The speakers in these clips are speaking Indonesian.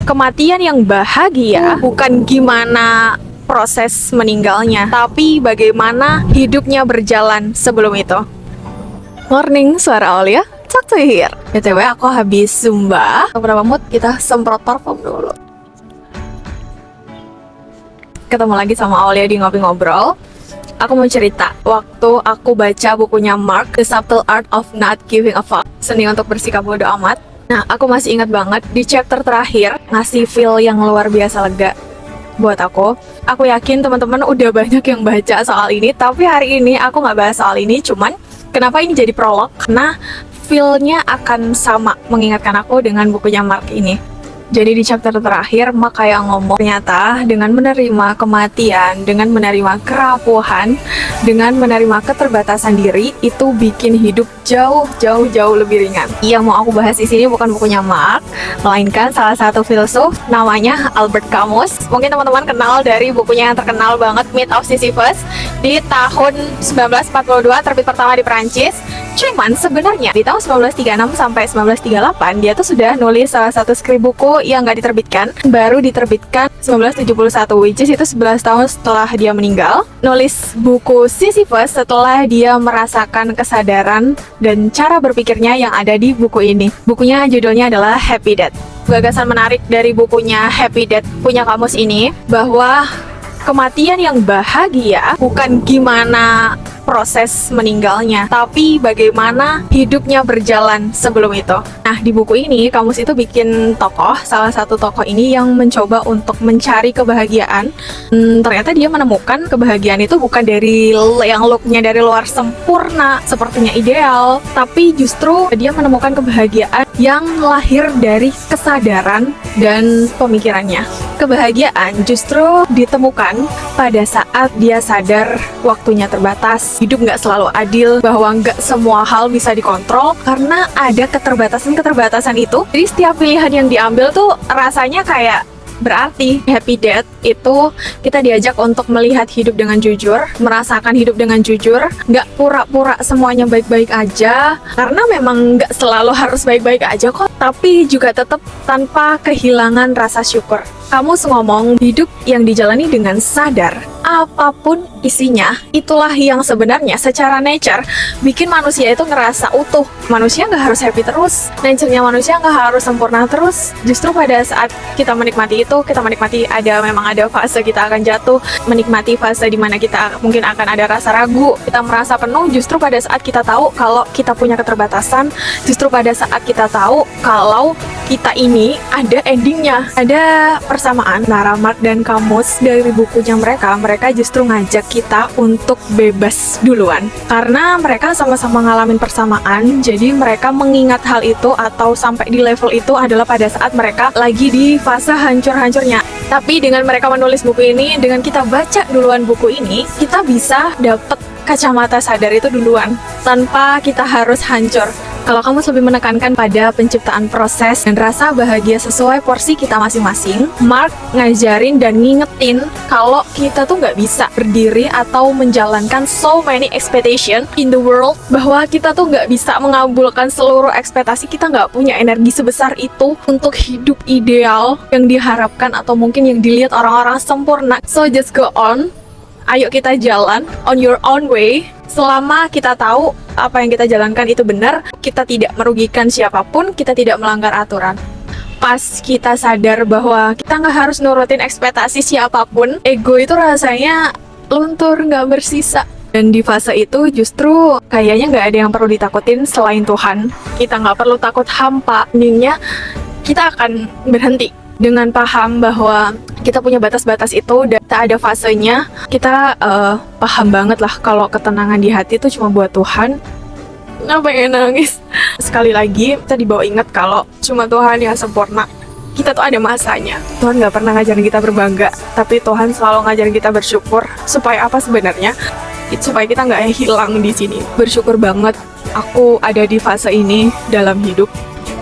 Kematian yang bahagia bukan gimana proses meninggalnya, tapi bagaimana hidupnya berjalan sebelum itu. Morning, suara Aulia, talk to you here. BTW, aku habis zumba. Beberapa mood, kita semprot parfum dulu. Ketemu lagi sama Aulia di Ngopi-Ngobrol. Aku mau cerita, waktu aku baca bukunya Mark, The Subtle Art of Not Giving a Fuck, Seni untuk Bersikap Bodo Amat. Nah, aku masih ingat banget di chapter terakhir ngasih feel yang luar biasa lega buat aku. Aku yakin teman-teman udah banyak yang baca soal ini, tapi hari ini aku nggak bahas soal ini. Cuman kenapa ini jadi prolog? Karena feel-nya akan sama mengingatkan aku dengan bukunya Mark ini. Jadi di chapter terakhir, Mark kayak ngomong, ternyata dengan menerima kematian, dengan menerima kerapuhan, dengan menerima keterbatasan diri, itu bikin hidup jauh lebih ringan. Yang mau aku bahas di sini bukan bukunya Mark, melainkan salah satu filsuf namanya Albert Camus. Mungkin teman-teman kenal dari bukunya yang terkenal banget, Myth of Sisyphus, di tahun 1942, terbit pertama di Perancis. Cuman sebenarnya di tahun 1936 sampai 1938 dia tuh sudah nulis salah satu skrip buku yang nggak diterbitkan, baru diterbitkan 1971, which is itu 11 tahun setelah dia meninggal. Nulis buku Sisyphus setelah dia merasakan kesadaran dan cara berpikirnya yang ada di buku ini. Bukunya judulnya adalah Happy Death. Gagasan menarik dari bukunya Happy Death punya Camus ini, bahwa kematian yang bahagia bukan gimana proses meninggalnya, tapi bagaimana hidupnya berjalan sebelum itu. Nah, di buku ini Camus itu bikin tokoh, salah satu tokoh ini yang mencoba untuk mencari kebahagiaan. Ternyata dia menemukan kebahagiaan itu bukan dari yang looknya dari luar sempurna, sepertinya ideal, tapi justru dia menemukan kebahagiaan yang lahir dari kesadaran dan pemikirannya. Kebahagiaan justru ditemukan pada saat dia sadar waktunya terbatas, hidup nggak selalu adil, bahwa nggak semua hal bisa dikontrol karena ada keterbatasan itu. Jadi setiap pilihan yang diambil tuh rasanya kayak berarti. Happy Death itu kita diajak untuk melihat hidup dengan jujur, merasakan hidup dengan jujur, nggak pura-pura semuanya baik-baik aja, karena memang nggak selalu harus baik-baik aja kok, tapi juga tetap tanpa kehilangan rasa syukur. Kamu ngomong hidup yang dijalani dengan sadar, apapun isinya, itulah yang sebenarnya secara nature bikin manusia itu ngerasa utuh. Manusia nggak harus happy terus, nature-nya manusia nggak harus sempurna terus. Justru pada saat kita menikmati itu, kita menikmati memang ada fase kita akan jatuh, menikmati fase dimana kita mungkin akan ada rasa ragu, kita merasa penuh. Justru pada saat kita tahu kalau kita punya keterbatasan, justru pada saat kita tahu kalau kita ini ada endingnya, ada persamaan antara Mark dan Camus dari bukunya mereka justru ngajak kita untuk bebas duluan. Karena mereka sama-sama ngalamin persamaan, jadi mereka mengingat hal itu atau sampai di level itu adalah pada saat mereka lagi di fase hancur-hancurnya. Tapi dengan mereka menulis buku ini, dengan kita baca duluan buku ini, kita bisa dapet kacamata sadar itu duluan, tanpa kita harus hancur. Kalau kamu lebih menekankan pada penciptaan proses dan rasa bahagia sesuai porsi kita masing-masing, Mark ngajarin dan ngingetin kalau kita tuh nggak bisa berdiri atau menjalankan so many expectation in the world, bahwa kita tuh nggak bisa mengabulkan seluruh ekspektasi, kita nggak punya energi sebesar itu untuk hidup ideal yang diharapkan atau mungkin yang dilihat orang-orang sempurna. So just go on. Ayo kita jalan on your own way. Selama kita tahu apa yang kita jalankan itu benar, kita tidak merugikan siapapun, kita tidak melanggar aturan. Pas kita sadar bahwa kita nggak harus nurutin ekspektasi siapapun, ego itu rasanya luntur, nggak bersisa. Dan di fase itu justru kayaknya nggak ada yang perlu ditakutin selain Tuhan. Kita nggak perlu takut hampa, intinya kita akan berhenti dengan paham bahwa kita punya batas-batas itu dan tak ada fasenya. Kita paham banget lah kalau ketenangan di hati itu cuma buat Tuhan. Pengen nangis. Sekali lagi kita dibawa ingat kalau cuma Tuhan yang sempurna. Kita tuh ada masanya. Tuhan gak pernah ngajarin kita berbangga, tapi Tuhan selalu ngajarin kita bersyukur. Supaya apa sebenarnya? Supaya kita nggak hilang di sini. Bersyukur banget aku ada di fase ini dalam hidup.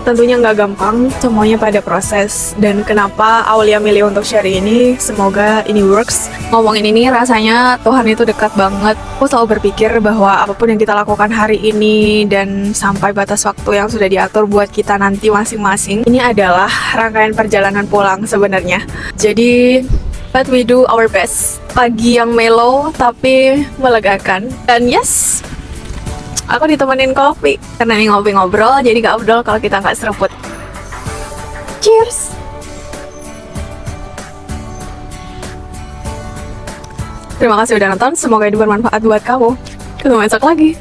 Tentunya nggak gampang, semuanya pada proses. Dan kenapa Aulia milih untuk share ini, semoga ini works. Ngomongin ini rasanya Tuhan itu dekat banget. Aku selalu berpikir bahwa apapun yang kita lakukan hari ini dan sampai batas waktu yang sudah diatur buat kita nanti masing-masing, ini adalah rangkaian perjalanan pulang sebenarnya. Jadi, but we do our best. Pagi yang mellow tapi melegakan. Dan yes, aku ditemenin kopi karena ini ngopi-ngobrol, jadi gak afdol kalau kita nggak seruput. Cheers! Terima kasih udah nonton, semoga ini bermanfaat buat kamu. Ketemu besok lagi.